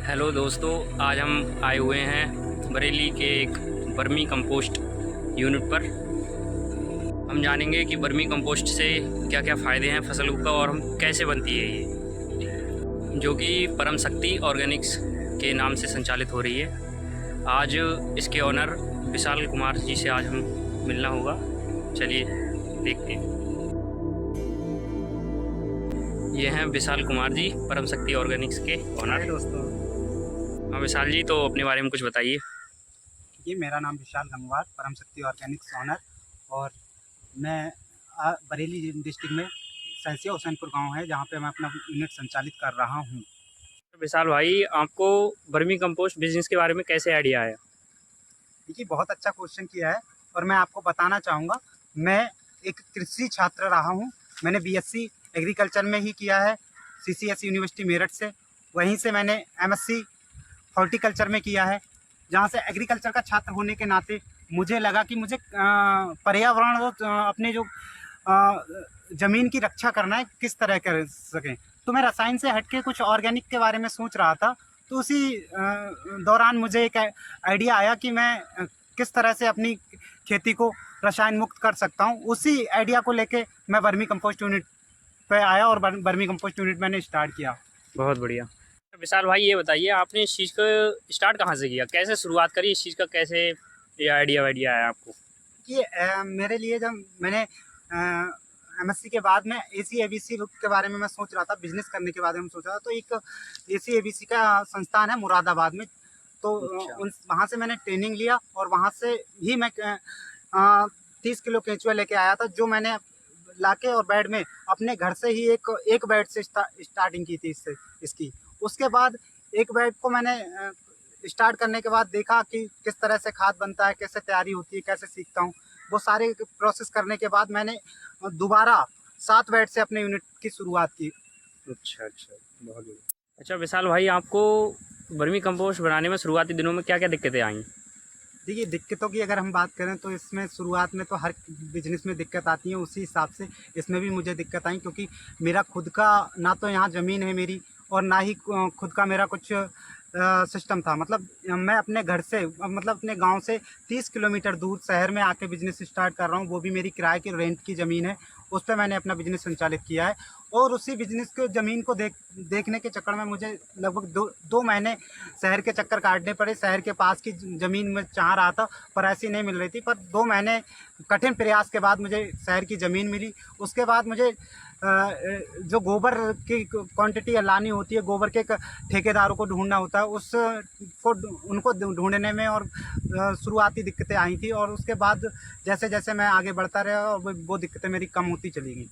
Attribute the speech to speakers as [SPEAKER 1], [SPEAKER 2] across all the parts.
[SPEAKER 1] Hello दोस्तों, आज हम आए हुए हैं बरेली के एक वर्मी कंपोस्ट यूनिट पर। हम जानेंगे कि वर्मी कंपोस्ट से क्या क्या फ़ायदे हैं फसलों का और हम कैसे बनती है ये, जो कि परम शक्ति ऑर्गेनिक्स के नाम से संचालित हो रही है। आज इसके ऑनर विशाल कुमार जी से आज हम मिलना होगा। चलिए देखते हैं। ये हैं विशाल कुमार जी, परम शक्ति ऑर्गेनिक्स के ऑनर।
[SPEAKER 2] दोस्तों,
[SPEAKER 1] हाँ विशाल जी, तो अपने बारे में कुछ बताइए।
[SPEAKER 2] ये मेरा नाम विशाल गंगवार, परम शक्ति ऑर्गेनिक्स ऑनर। और मैं बरेली डिस्ट्रिक्ट में सैंसिया हुसैनपुर गांव है, जहां पे मैं अपना यूनिट संचालित कर रहा हूं।
[SPEAKER 1] विशाल भाई, आपको वर्मी कंपोस्ट बिजनेस के बारे में कैसे आइडिया आया?
[SPEAKER 2] देखिए, बहुत अच्छा क्वेश्चन किया है और मैं आपको बताना चाहूँगा। मैं एक कृषि छात्र रहा हूँ। मैंने बीएससी एग्रीकल्चर में ही किया है, सीसीएस यूनिवर्सिटी मेरठ से। वहीं से मैंने एमएससी हॉर्टिकल्चर में किया है, जहाँ से एग्रीकल्चर का छात्र होने के नाते मुझे लगा कि मुझे पर्यावरण और अपने जो ज़मीन की रक्षा करना है, किस तरह कर सकें। तो मैं रसायन से हटके कुछ ऑर्गेनिक के बारे में सोच रहा था। तो उसी दौरान मुझे एक आइडिया आया कि मैं किस तरह से अपनी खेती को रसायन मुक्त कर सकता हूँ। उसी आइडिया को लेके मैं वर्मी कंपोस्ट यूनिट पे आया और वर्मी कंपोस्ट यूनिट मैंने स्टार्ट किया।
[SPEAKER 1] बहुत बढ़िया। विशाल भाई, ये बताइए, आपने इस चीज़ को स्टार्ट कहाँ से किया, कैसे शुरुआत करी इस चीज़ का, कैसे ये आइडिया आया आपको?
[SPEAKER 2] ये मेरे लिए जब मैंने एमएससी के बाद में एसी एबीसी के बारे में मैं सोच रहा था, बिजनेस करने के बारे में सोच रहा था। तो एक एसी एबीसी का संस्थान है मुरादाबाद में, तो
[SPEAKER 1] अच्छा।
[SPEAKER 2] वहाँ से मैंने ट्रेनिंग लिया और वहाँ से ही मैं 30 किलो केंचुआ लेके आया था, जो मैंने लाके और बेड में अपने घर से ही एक बेड से स्टार्टिंग की थी इसकी। उसके बाद एक बेड को मैंने स्टार्ट करने के बाद देखा कि किस तरह से खाद बनता है, कैसे तैयारी होती है, कैसे सीखता हूँ। वो सारे प्रोसेस करने के बाद मैंने दोबारा 7 बेड से अपने यूनिट की शुरुआत की।
[SPEAKER 1] अच्छा, बहुत बढ़िया। अच्छा विशाल भाई, आपको वर्मी कंपोस्ट बनाने में शुरुआती दिनों में क्या क्या दिक्कतें आई?
[SPEAKER 2] देखिए, दिक्कतों की अगर हम बात करें तो इसमें शुरुआत में तो हर बिजनेस में दिक्कत आती है, उसी हिसाब से इसमें भी मुझे दिक्कत आई, क्योंकि मेरा खुद का ना तो यहाँ ज़मीन है मेरी, और ना ही खुद का मेरा कुछ सिस्टम था। मतलब मैं अपने घर से, मतलब अपने गांव से 30 किलोमीटर दूर शहर में आके बिजनेस स्टार्ट कर रहा हूँ। वो भी मेरी किराए की रेंट की ज़मीन है, उस पर मैंने अपना बिजनेस संचालित किया है। और उसी बिजनेस के ज़मीन को देखने के चक्कर में मुझे लगभग दो महीने शहर के चक्कर काटने पड़े। शहर के पास की ज़मीन में चाह रहा था, पर ऐसी नहीं मिल रही थी। पर 2 महीने कठिन प्रयास के बाद मुझे शहर की ज़मीन मिली। उसके बाद मुझे जो गोबर की क्वांटिटी लानी होती है, गोबर के ठेकेदारों को ढूंढना होता है, उनको ढूंढने में और शुरुआती दिक्कतें आई थी। और उसके बाद जैसे जैसे मैं आगे बढ़ता रहा, और वो दिक्कतें मेरी कम होती चली गई।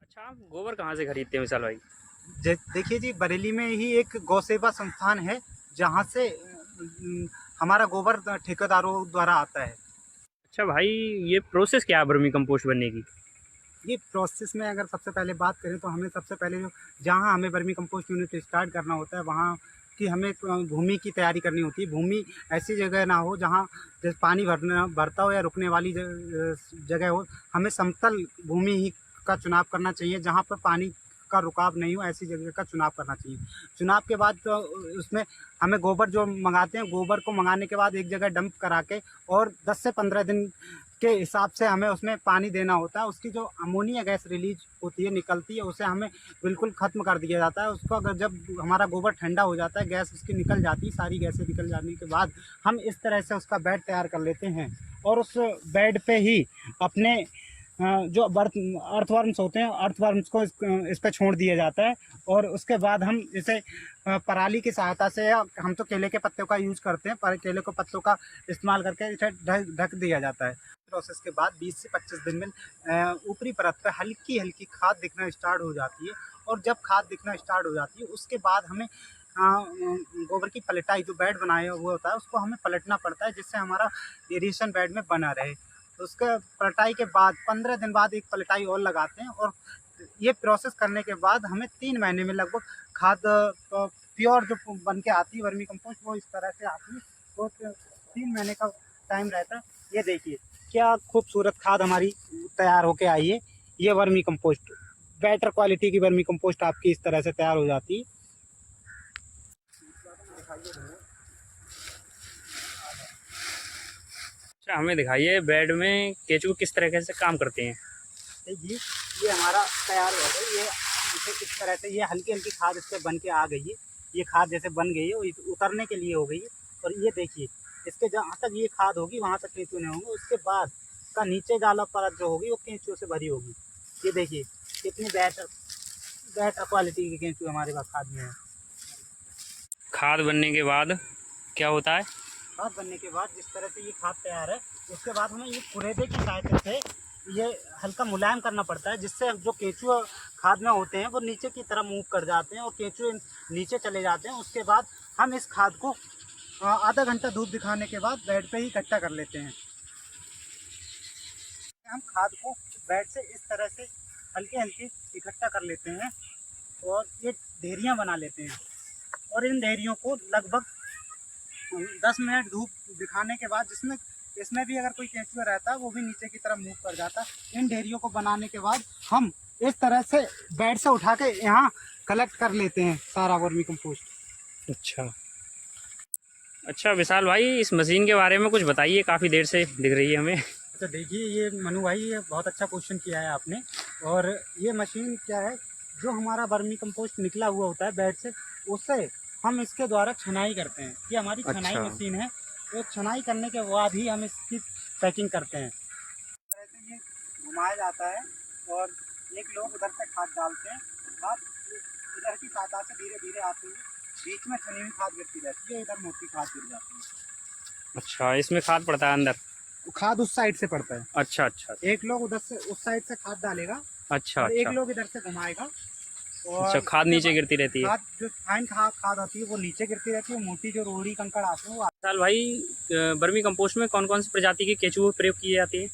[SPEAKER 1] अच्छा, आप गोबर कहाँ से खरीदते हैं विशाल भाई?
[SPEAKER 2] देखिए जी, बरेली में ही एक गौ सेवा संस्थान है, जहाँ से हमारा गोबर ठेकेदारों द्वारा आता है।
[SPEAKER 1] अच्छा भाई, ये प्रोसेस क्या है वर्मी कंपोस्ट बनने की?
[SPEAKER 2] ये प्रोसेस में अगर सबसे पहले बात करें तो हमें सबसे पहले जहाँ हमें वर्मी कंपोस्ट यूनिट स्टार्ट करना होता है, वहाँ की हमें भूमि की तैयारी करनी होती है। भूमि ऐसी जगह ना हो जहाँ जैसे पानी भरता हो या रुकने वाली जगह हो। हमें समतल भूमि ही का चुनाव करना चाहिए, जहाँ पर पानी का रुकाव नहीं हो, ऐसी जगह का चुनाव करना चाहिए। चुनाव के बाद तो उसमें हमें गोबर जो मंगाते हैं, गोबर को मंगाने के बाद एक जगह डंप करा के और 10 से 15 दिन के हिसाब से हमें उसमें पानी देना होता है। उसकी जो अमोनिया गैस रिलीज होती है, निकलती है, उसे हमें बिल्कुल ख़त्म कर दिया जाता है। उसको अगर जब हमारा गोबर ठंडा हो जाता है, गैस उसकी निकल जाती है, सारी गैसें निकल जाने के बाद हम इस तरह से उसका बेड तैयार कर लेते हैं। और उस बेड पे ही अपने जो अर्थवर्म्स होते हैं, अर्थवर्म्स को इस पर छोड़ दिया जाता है। और उसके बाद हम इसे पराली की सहायता से, या हम तो केले के पत्तों का यूज़ करते हैं, पर केले के पत्तों का इस्तेमाल करके इसे ढक दिया जाता है। प्रोसेस के बाद 20 से 25 दिन में ऊपरी परत पर हल्की हल्की खाद दिखना स्टार्ट हो जाती है। और जब खाद दिखना स्टार्ट हो जाती है, उसके बाद हमें गोबर की पलटाई, जो बेड बनाया हुआ होता है, उसको हमें पलटना पड़ता है, जिससे हमारा एरिएशन बेड में बना रहे। तो उसका पलटाई के बाद 15 दिन बाद एक पलटाई और लगाते हैं। और ये प्रोसेस करने के बाद हमें 3 महीने में लगभग खाद प्योर जो बन के आती है वर्मी कंपोस्ट, वो इस तरह से आती है। तो 3 महीने का टाइम रहता है। ये देखिए क्या खूबसूरत खाद हमारी तैयार होके आई है। ये वर्मी कंपोस्ट, बेटर क्वालिटी की वर्मी कंपोस्ट आपकी इस तरह से तैयार हो जाती है। दिखाइए भैया।
[SPEAKER 1] अच्छा, हमें दिखाइए बेड में केंचुए किस तरीके से काम करते हैं।
[SPEAKER 2] जी, ये हमारा तैयार हो गया। ये इसे इस तरह से ये हल्की हल्की खाद इससे बन के आ गई है। ये खाद जैसे बन गई है वो उतरने के लिए हो गई है। और ये देखिए, इसके जहाँ तक ये खाद होगी वहाँ तक केंचुए नहीं होंगे। उसके बाद का नीचे जाला परत जो होगी वो केंचुओं से भरी होगी। ये देखिए कितनी बेहतर बेहतर क्वालिटी की केंचुए हमारे पास खाद में है।
[SPEAKER 1] खाद बनने के बाद क्या होता है?
[SPEAKER 2] खाद बनने के बाद जिस तरह से ये खाद तैयार है, उसके बाद हमें ये कुरेदे की सहायता से ये हल्का मुलायम करना पड़ता है, जिससे जो केंचुए खाद में होते हैं वो नीचे की तरफ मूव कर जाते हैं और केंचुए नीचे चले जाते हैं। उसके बाद हम इस खाद को आधा घंटा धूप दिखाने के बाद बेड पे ही इकट्ठा कर लेते हैं। हम खाद को बेड से इस तरह से हल्के हल्के इकट्ठा कर लेते हैं और ये ढेरियाँ बना लेते हैं। और इन ढेरियों को लगभग 10 मिनट धूप दिखाने के बाद, जिसमें इसमें भी अगर कोई केंचुआ रहता है वो भी नीचे की तरफ मूव कर जाता है। इन ढेरियों को बनाने के बाद हम इस तरह से बेड से उठा के यहाँ कलेक्ट कर लेते हैं सारा वर्मी कंपोस्ट।
[SPEAKER 1] अच्छा विशाल भाई, इस मशीन के बारे में कुछ बताइए, काफ़ी देर से दिख रही है हमें।
[SPEAKER 2] अच्छा देखिए, ये मनु भाई ये बहुत अच्छा क्वेश्चन किया है आपने। और ये मशीन क्या है, जो हमारा वर्मी कंपोस्ट निकला हुआ होता है बेड से, उससे हम इसके द्वारा छनाई करते हैं। ये हमारी छनाई
[SPEAKER 1] अच्छा।
[SPEAKER 2] मशीन है। तो छनाई करने के बाद ही हम इसकी पैकिंग करते हैं। इस तरह से ये घुमाया जाता है और एक लोग उधर से खाद डालते हैं। खाद इधर की सहायता से धीरे धीरे आते हुए बीच में छनी हुई खाद गिरती रहती है, इधर मोटी खाद गिर जाती है।
[SPEAKER 1] अच्छा, इसमें खाद पड़ता है अंदर?
[SPEAKER 2] खाद उस साइड से पड़ता है।
[SPEAKER 1] अच्छा अच्छा।
[SPEAKER 2] एक लोग उधर से उस साइड से खाद डालेगा
[SPEAKER 1] अच्छा
[SPEAKER 2] और एक
[SPEAKER 1] अच्छा।
[SPEAKER 2] लोग इधर से घुमाएगा। और
[SPEAKER 1] अच्छा, खाद नीचे गिरती रहती है।
[SPEAKER 2] खाद जो फाइन खाद आती है वो नीचे गिरती रहती है। मोटी जो रोड़ी कंकड़ आते हैं वो
[SPEAKER 1] विशाल भाई, वर्मी कंपोस्ट में कौन कौन सी प्रजाति के केंचुए प्रयोग किए जाते हैं?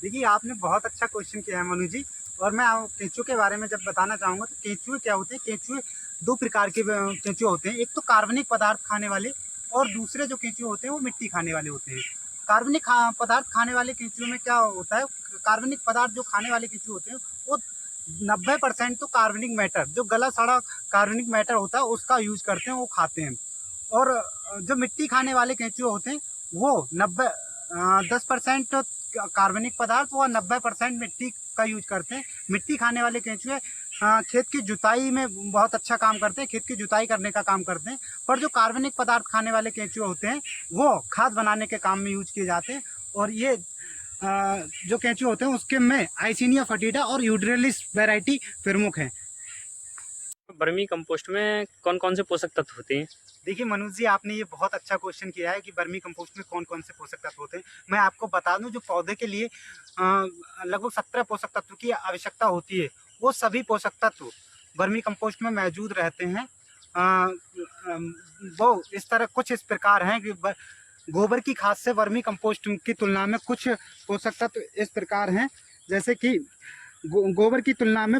[SPEAKER 2] देखिए, आपने बहुत अच्छा क्वेश्चन किया है मनु जी। और मैं केंचुए के बारे में जब बताना चाहूँगा तो केंचुए क्या होते हैं। केंचुए दो प्रकार के केंचुए होते हैं। एक तो कार्बनिक पदार्थ खाने वाले और दूसरे जो केंचुए होते हैं वो मिट्टी खाने वाले होते हैं। कार्बनिक पदार्थ खाने वाले केंचुए में क्या होता है, कार्बनिक पदार्थ जो खाने वाले केंचुए होते हैं वो 90% तो कार्बनिक मैटर, जो गला सड़ा कार्बनिक मैटर होता है उसका यूज करते हैं, वो खाते हैं। और जो मिट्टी खाने वाले केंचुए होते हैं वो 10% कार्बनिक पदार्थ व 90% मिट्टी का यूज करते हैं। मिट्टी खाने वाले केंचुए खेत की जुताई में बहुत अच्छा काम करते हैं, खेत की जुताई करने का काम करते हैं। पर जो कार्बनिक पदार्थ खाने वाले केंचुए होते हैं वो खाद बनाने के काम में यूज किए जाते हैं। और ये जो केंचुए होते हैं उसके में आइसिनिया फटीडा और यूड्रेलिस वैरायटी प्रमुख हैं।
[SPEAKER 1] वर्मी कंपोस्ट में कौन कौन से पोषक तत्व होते हैं?
[SPEAKER 2] देखिए मनोज जी, आपने ये बहुत अच्छा क्वेश्चन किया है कि वर्मी कंपोस्ट में कौन कौन से पोषक तत्व होते हैं। मैं आपको बता दूं, जो पौधे के लिए लगभग 17 पोषक तत्व की आवश्यकता होती है, वो सभी पोषक तत्व वर्मी कंपोस्ट में मौजूद रहते हैं। वो इस तरह कुछ इस प्रकार हैं कि गोबर की खाद से वर्मी कंपोस्ट की तुलना में कुछ पोषक तत्व इस प्रकार हैं, जैसे कि गोबर की तुलना में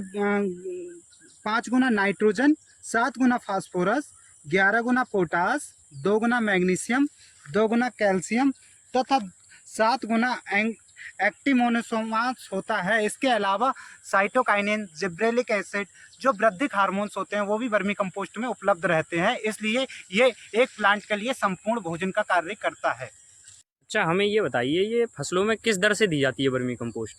[SPEAKER 2] 5 गुना नाइट्रोजन, 7 गुना फास्फोरस, 11 गुना पोटास, 2 गुना मैग्नीशियम, 2 गुना कैल्शियम तथा 7 गुना एक्टिमोनोसोमास होता है। इसके अलावा साइटोकाइनिन, जिब्रेलिक एसिड, जो वृद्धिक हार्मोन्स होते हैं वो भी वर्मी कंपोस्ट में उपलब्ध रहते हैं। इसलिए ये एक प्लांट के लिए संपूर्ण भोजन का कार्य करता है।
[SPEAKER 1] अच्छा, हमें ये बताइए, ये फसलों में किस दर से दी जाती है वर्मी कंपोस्ट?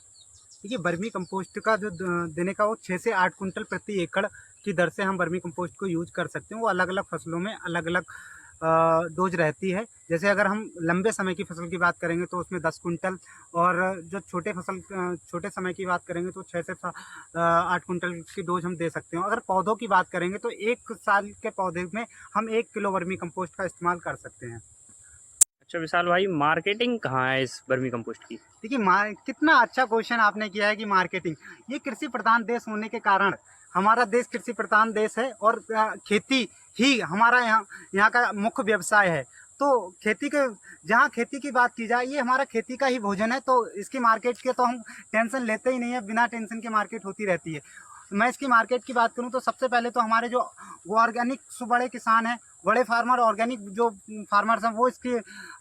[SPEAKER 2] देखिए, वर्मी कंपोस्ट का जो देने का वो 6 से 8 कुंटल प्रति एकड़ की दर से हम वर्मी कंपोस्ट को यूज कर सकते हैं। वो अलग अलग फसलों में अलग अलग डोज रहती है। जैसे अगर हम लंबे समय की फसल की बात करेंगे तो उसमें 10 कुंटल, और जो छोटे समय की बात करेंगे तो 6 से 8 कुंटल की डोज हम दे सकते हैं। अगर पौधों की बात करेंगे तो 1 साल के पौधे में हम 1 किलो वर्मी कंपोस्ट का इस्तेमाल कर सकते हैं।
[SPEAKER 1] अच्छा विशाल भाई, मार्केटिंग कहाँ है इस वर्मी कंपोस्ट की?
[SPEAKER 2] देखिए, कितना अच्छा क्वेश्चन आपने किया है कि मार्केटिंग। ये कृषि प्रधान देश होने के कारण, हमारा देश कृषि प्रधान देश है और खेती ही हमारा यहाँ का मुख्य व्यवसाय है। तो जहाँ खेती की बात की जाए, ये हमारा खेती का ही भोजन है, तो इसकी मार्केट के तो हम टेंशन लेते ही नहीं है। बिना टेंशन के मार्केट होती रहती है। मैं इसकी मार्केट की बात करूँ तो सबसे पहले तो हमारे जो ऑर्गेनिक बड़े किसान हैं, बड़े फार्मर, ऑर्गेनिक जो फार्मर्स हैं वो इसकी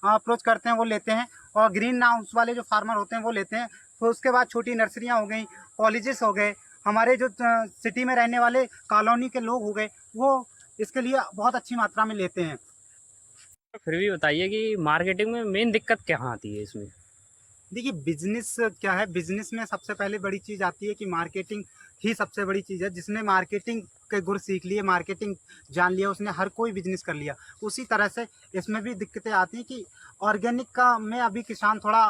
[SPEAKER 2] अप्रोच करते हैं, वो लेते हैं। और ग्रीन हाउस वाले जो फार्मर होते हैं वो लेते हैं। फिर उसके बाद छोटी नर्सरियाँ हो गई, कॉलेजेस हो गए, हमारे जो सिटी में रहने वाले कॉलोनी के लोग हो गए, वो इसके लिए बहुत अच्छी मात्रा में लेते हैं।
[SPEAKER 1] फिर भी बताइए कि मार्केटिंग में मेन दिक्कत क्या आती है इसमें?
[SPEAKER 2] देखिए बिजनेस क्या है, बिजनेस में सबसे पहले बड़ी चीज़ आती है कि मार्केटिंग ही सबसे बड़ी चीज़ है। जिसने मार्केटिंग के गुर सीख लिए, मार्केटिंग जान लिया, उसने हर कोई बिजनेस कर लिया। उसी तरह से इसमें भी दिक्कतें आती हैं कि ऑर्गेनिक का में अभी किसान थोड़ा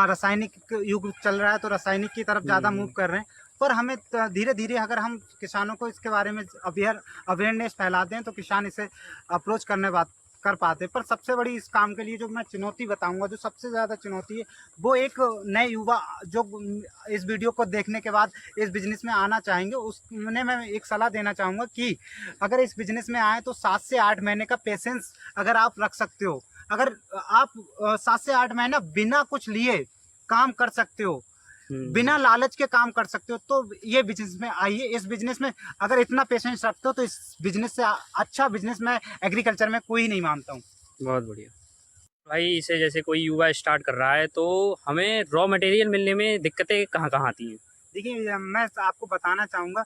[SPEAKER 2] रासायनिक युग चल रहा है, तो रासायनिक की तरफ ज़्यादा मूव
[SPEAKER 1] हुँ,
[SPEAKER 2] कर रहे हैं। पर हमें धीरे धीरे अगर हम किसानों को इसके बारे में अवेयरनेस फैलाते हैं तो किसान इसे अप्रोच करने बात कर पाते हैं। पर सबसे बड़ी इस काम के लिए जो मैं चुनौती बताऊंगा, जो सबसे ज़्यादा चुनौती है, वो एक नए युवा जो इस वीडियो को देखने के बाद इस बिज़नेस में आना चाहेंगे, उन्हें मैं एक सलाह देना चाहूँगा कि अगर इस बिज़नेस में आएँ तो 7 से 8 महीने का पेशेंस अगर आप रख सकते हो, अगर आप 7 से 8 महीना बिना कुछ लिए काम कर सकते हो,
[SPEAKER 1] हुँ।
[SPEAKER 2] बिना लालच के काम कर सकते हो, तो ये बिज़नेस में आइए। इस बिज़नेस में अगर इतना पेशेंस रखते हो तो इस बिज़नेस से अच्छा बिज़नेस मैं एग्रीकल्चर में कोई नहीं मानता हूँ।
[SPEAKER 1] बहुत बढ़िया। भाई इसे जैसे कोई युवा स्टार्ट कर रहा है तो हमें रॉ मटेरियल मिलने में दिक्कतें कहाँ-कहाँ आती हैं?
[SPEAKER 2] देखिए मैं आपको बताना चाहूँगा,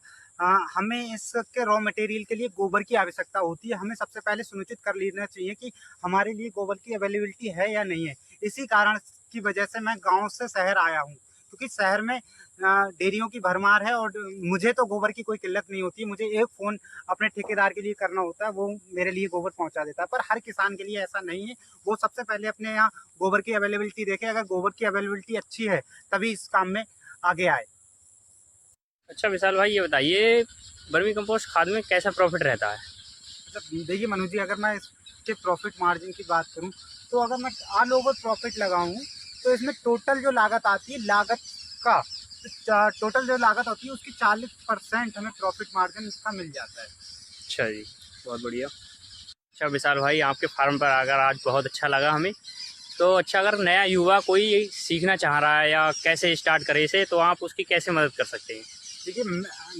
[SPEAKER 2] हमें इसके रॉ मटेरियल के लिए गोबर की आवश्यकता होती है। हमें सबसे पहले सुनिश्चित कर लेना चाहिए कि हमारे लिए गोबर की अवेलेबिलिटी है या नहीं है। इसी कारण की वजह से मैं गाँव से शहर आया हूँ, क्योंकि शहर में डेयरियों की भरमार है और मुझे तो गोबर की कोई किल्लत नहीं होती है। मुझे एक फ़ोन अपने ठेकेदार के लिए करना होता है, वो मेरे लिए गोबर पहुँचा देता है। पर हर किसान के लिए ऐसा नहीं है। वो सबसे पहले अपने यहाँ गोबर की अवेलेबिलिटी देखे, अगर गोबर की अवेलेबिलिटी अच्छी है, तभी इस काम में आगे आए।
[SPEAKER 1] अच्छा विशाल भाई ये बताइए वर्मी कंपोस्ट खाद में कैसा प्रॉफ़िट रहता है?
[SPEAKER 2] मतलब देखिए मनु जी, अगर मैं इसके प्रॉफिट मार्जिन की बात करूं, तो अगर मैं ऑल ओवर प्रॉफिट लगाऊं तो इसमें टोटल जो लागत आती है, लागत का टोटल जो लागत होती है उसकी 40% हमें प्रॉफिट मार्जिन इसका मिल जाता है।
[SPEAKER 1] अच्छा जी, बहुत बढ़िया। अच्छा विशाल भाई आपके फार्म पर आकर आज बहुत अच्छा लगा हमें। तो अच्छा अगर नया युवा कोई सीखना चाह रहा है या कैसे स्टार्ट करे इसे तो आप उसकी कैसे मदद कर सकते हैं?
[SPEAKER 2] देखिए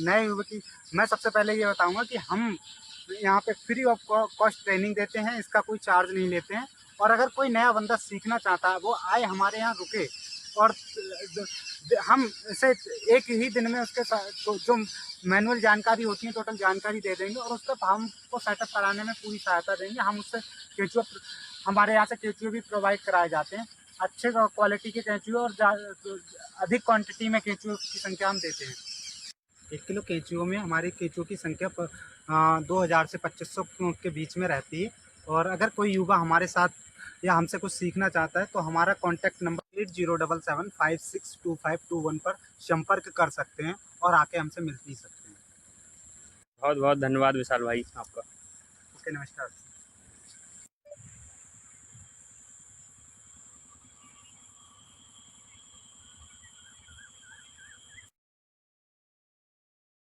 [SPEAKER 2] नए युवक की मैं सबसे पहले ये बताऊंगा कि हम यहाँ पे फ्री ऑफ कॉस्ट ट्रेनिंग देते हैं, इसका कोई चार्ज नहीं लेते हैं। और अगर कोई नया बंदा सीखना चाहता है, वो आए हमारे यहाँ रुके, और हम इसे एक ही दिन में उसके साथ तो जो मैनुअल जानकारी होती है टोटल जानकारी दे देंगे, और उसका फार्म को सेटअप कराने में पूरी सहायता देंगे। हम उससे केचुआ, हमारे यहाँ से केचुए भी प्रोवाइड कराए जाते हैं, अच्छे क्वालिटी के केचुए, और अधिक क्वांटिटी में केचुए की संख्या हम देते हैं। 1 किलो केंचुओं में हमारी केंचुओं की संख्या 2000 से 2500 के बीच में रहती है। और अगर कोई युवा हमारे साथ या हमसे कुछ सीखना चाहता है तो हमारा कॉन्टैक्ट नंबर 8077562521 पर संपर्क कर सकते हैं और आके हमसे मिल भी सकते हैं।
[SPEAKER 1] बहुत बहुत धन्यवाद विशाल भाई आपका।
[SPEAKER 2] ओके, नमस्कार।